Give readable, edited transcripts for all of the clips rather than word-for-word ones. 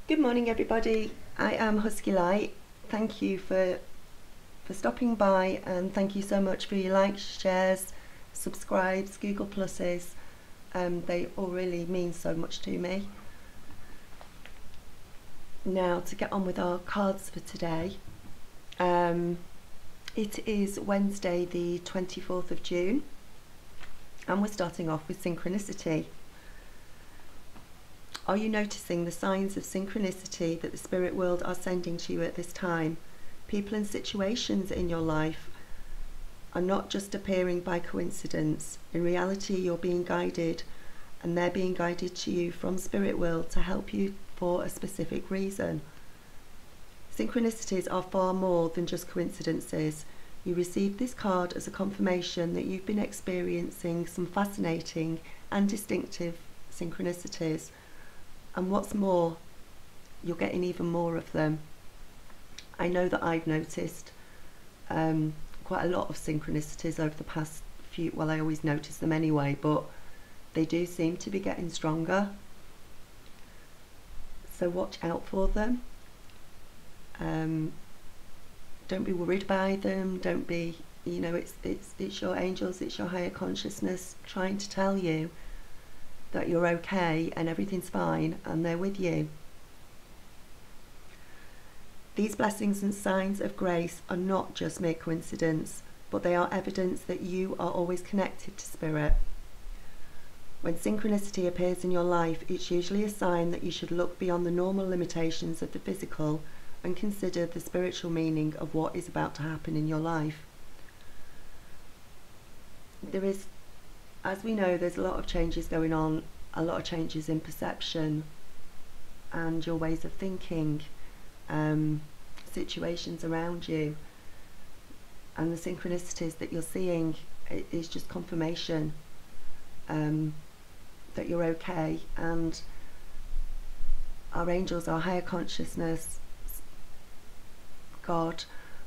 Good morning, everybody. I am Husky Light. Thank you for stopping by, and thank you so much for your likes, shares, subscribes, Google Pluses. They all really mean so much to me. Now, to get on with our cards for today. It is Wednesday, the 24th of June, and we're starting off with synchronicity. Are you noticing the signs of synchronicity that the spirit world are sending to you at this time? People and situations in your life are not just appearing by coincidence. In reality, you're being guided, and they're being guided to you from spirit world to help you for a specific reason. Synchronicities are far more than just coincidences. You received this card as a confirmation that you've been experiencing some fascinating and distinctive synchronicities. And what's more, you're getting even more of them. I know that I've noticed quite a lot of synchronicities over the past few, well, I always notice them anyway, but they do seem to be getting stronger. So watch out for them. Don't be worried by them. Don't be, you know, it's your angels, it's your higher consciousness trying to tell you that you're okay and everything's fine, and they're with you. These blessings and signs of grace are not just mere coincidence, but they are evidence that you are always connected to spirit. When synchronicity appears in your life, it's usually a sign that you should look beyond the normal limitations of the physical and consider the spiritual meaning of what is about to happen in your life. There is, as we know, there's a lot of changes going on, a lot of changes in perception and your ways of thinking, situations around you, and the synchronicities that you're seeing is just confirmation that you're okay. And our angels, our higher consciousness, God,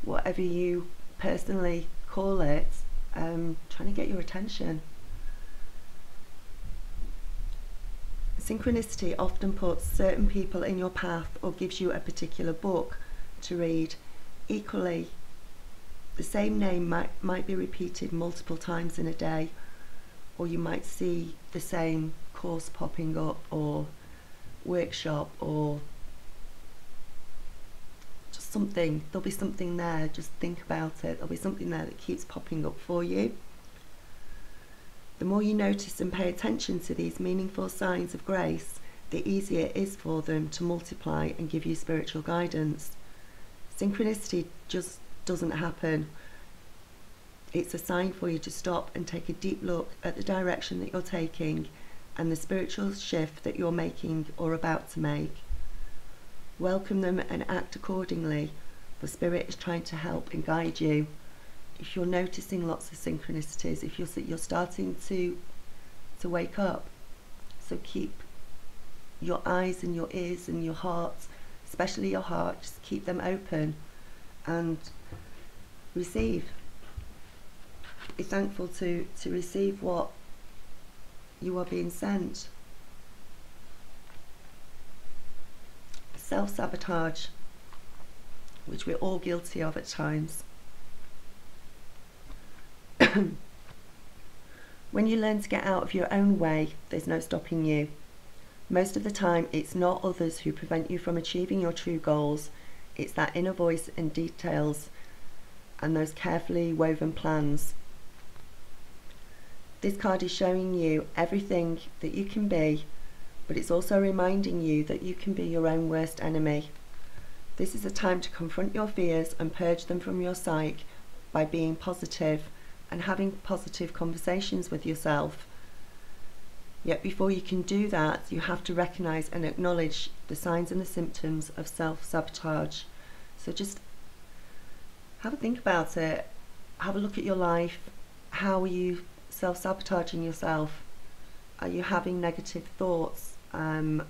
whatever you personally call it, trying to get your attention. Synchronicity often puts certain people in your path or gives you a particular book to read. Equally, the same name might be repeated multiple times in a day, or you might see the same course popping up, or workshop, or just something. There'll be something there. Just think about it. There'll be something there that keeps popping up for you. The more you notice and pay attention to these meaningful signs of grace, the easier it is for them to multiply and give you spiritual guidance. Synchronicity just doesn't happen. It's a sign for you to stop and take a deep look at the direction that you're taking and the spiritual shift that you're making or about to make. Welcome them and act accordingly, for Spirit is trying to help and guide you. If you're noticing lots of synchronicities, if you're starting to wake up, so keep your eyes and your ears and your heart, especially your heart, just keep them open and receive. Be thankful to receive what you are being sent. Self-sabotage, which we're all guilty of at times. When you learn to get out of your own way, there's no stopping you. Most of the time, it's not others who prevent you from achieving your true goals. It's that inner voice and details and those carefully woven plans. This card is showing you everything that you can be, but it's also reminding you that you can be your own worst enemy. This is a time to confront your fears and purge them from your psyche by being positive and having positive conversations with yourself. Yet before you can do that, you have to recognize and acknowledge the signs and the symptoms of self-sabotage. So just have a think about it. Have a look at your life. How are you self-sabotaging yourself? Are you having negative thoughts? Are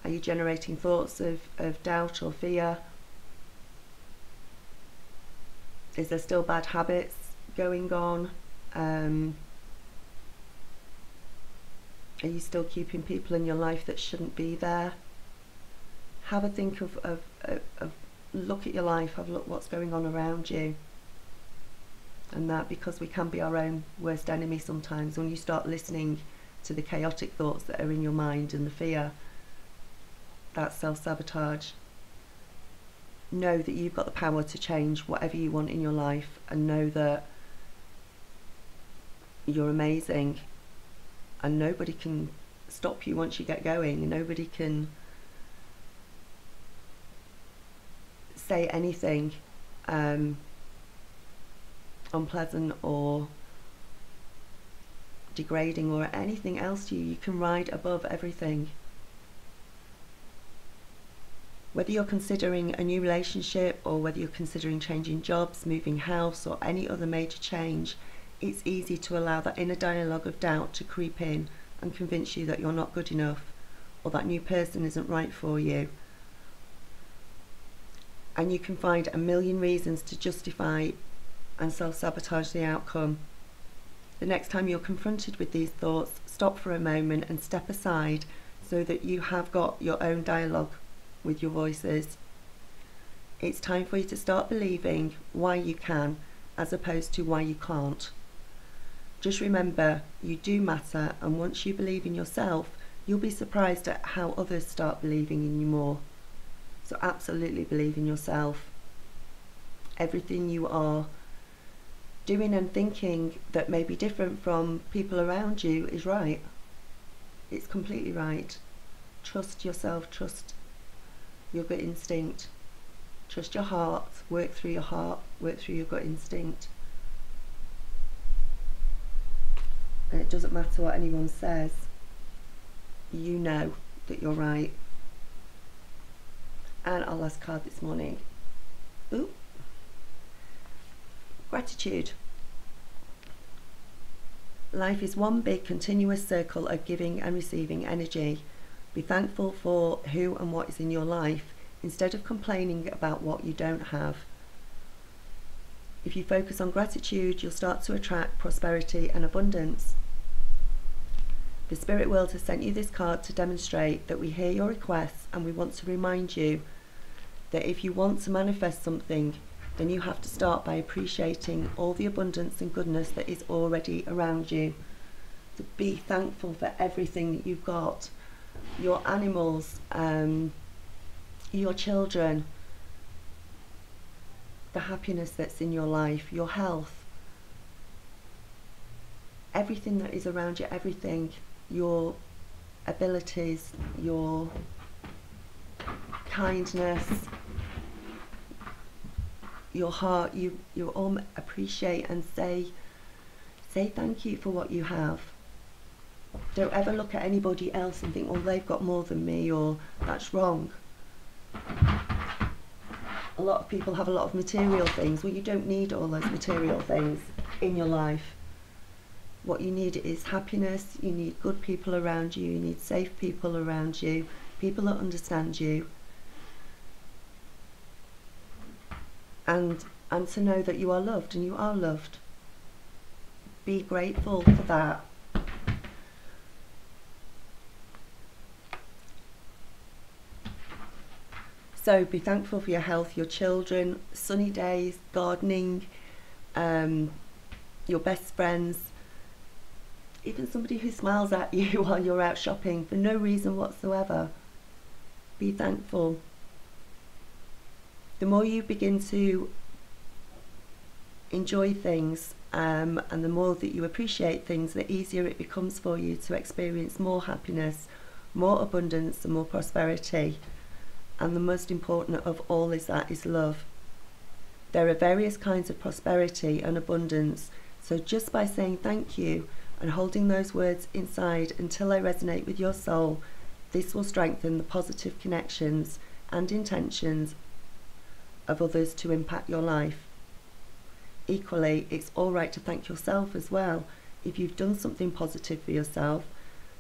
you generating thoughts of doubt or fear? Is there still bad habits going on? Are you still keeping people in your life that shouldn't be there? have a think of look at your life, have a look what's going on around you. And that, because we can be our own worst enemy sometimes, when you start listening to the chaotic thoughts that are in your mind and the fear, that's self-sabotage. Know that you've got the power to change whatever you want in your life, and know that you're amazing, and nobody can stop you once you get going. Nobody can say anything unpleasant or degrading or anything else to you. You can ride above everything. Whether you're considering a new relationship, or whether you're considering changing jobs, moving house, or any other major change, it's easy to allow that inner dialogue of doubt to creep in and convince you that you're not good enough, or that new person isn't right for you. And you can find a million reasons to justify and self-sabotage the outcome. The next time you're confronted with these thoughts, stop for a moment and step aside, so that you have got your own dialogue with your voices. It's time for you to start believing why you can, as opposed to why you can't. Just remember, you do matter, and once you believe in yourself, you'll be surprised at how others start believing in you more. So absolutely believe in yourself. Everything you are doing and thinking that may be different from people around you is right. It's completely right. Trust yourself, trust your gut instinct. Trust your heart, work through your heart, work through your gut instinct. And it doesn't matter what anyone says, you know that you're right. And our last card this morning. Ooh. Gratitude. Life is one big continuous circle of giving and receiving energy. Be thankful for who and what is in your life, instead of complaining about what you don't have. If you focus on gratitude, you'll start to attract prosperity and abundance. The spirit world has sent you this card to demonstrate that we hear your requests, and we want to remind you that if you want to manifest something, then you have to start by appreciating all the abundance and goodness that is already around you. So be thankful for everything that you've got. Your animals, your children, the happiness that's in your life, your health, everything that is around you, everything, your abilities, your kindness, your heart, you all appreciate and say thank you for what you have. Don't ever look at anybody else and think, well, they've got more than me, or that's wrong. A lot of people have a lot of material things. Well, you don't need all those material things in your life. What you need is happiness. You need good people around you. You need safe people around you, people that understand you, and to know that you are loved, and you are loved. Be grateful for that. So be thankful for your health, your children, sunny days, gardening, your best friends, even somebody who smiles at you while you're out shopping for no reason whatsoever. Be thankful. The more you begin to enjoy things, and the more that you appreciate things, the easier it becomes for you to experience more happiness, more abundance, and more prosperity. And the most important of all is love. There are various kinds of prosperity and abundance, so just by saying thank you and holding those words inside until they resonate with your soul, this will strengthen the positive connections and intentions of others to impact your life. Equally, it's all right to thank yourself as well. If you've done something positive for yourself,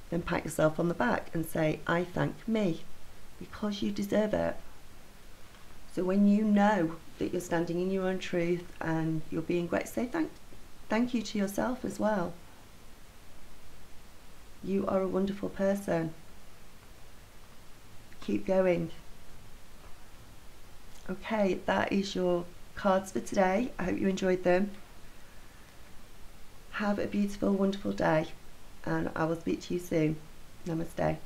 then pat yourself on the back and say, I thank me, because you deserve it. So when you know that you're standing in your own truth and you're being great, say thank you to yourself as well. You are a wonderful person. Keep going. Okay, that is your cards for today. I hope you enjoyed them. Have a beautiful, wonderful day, and I will speak to you soon. Namaste.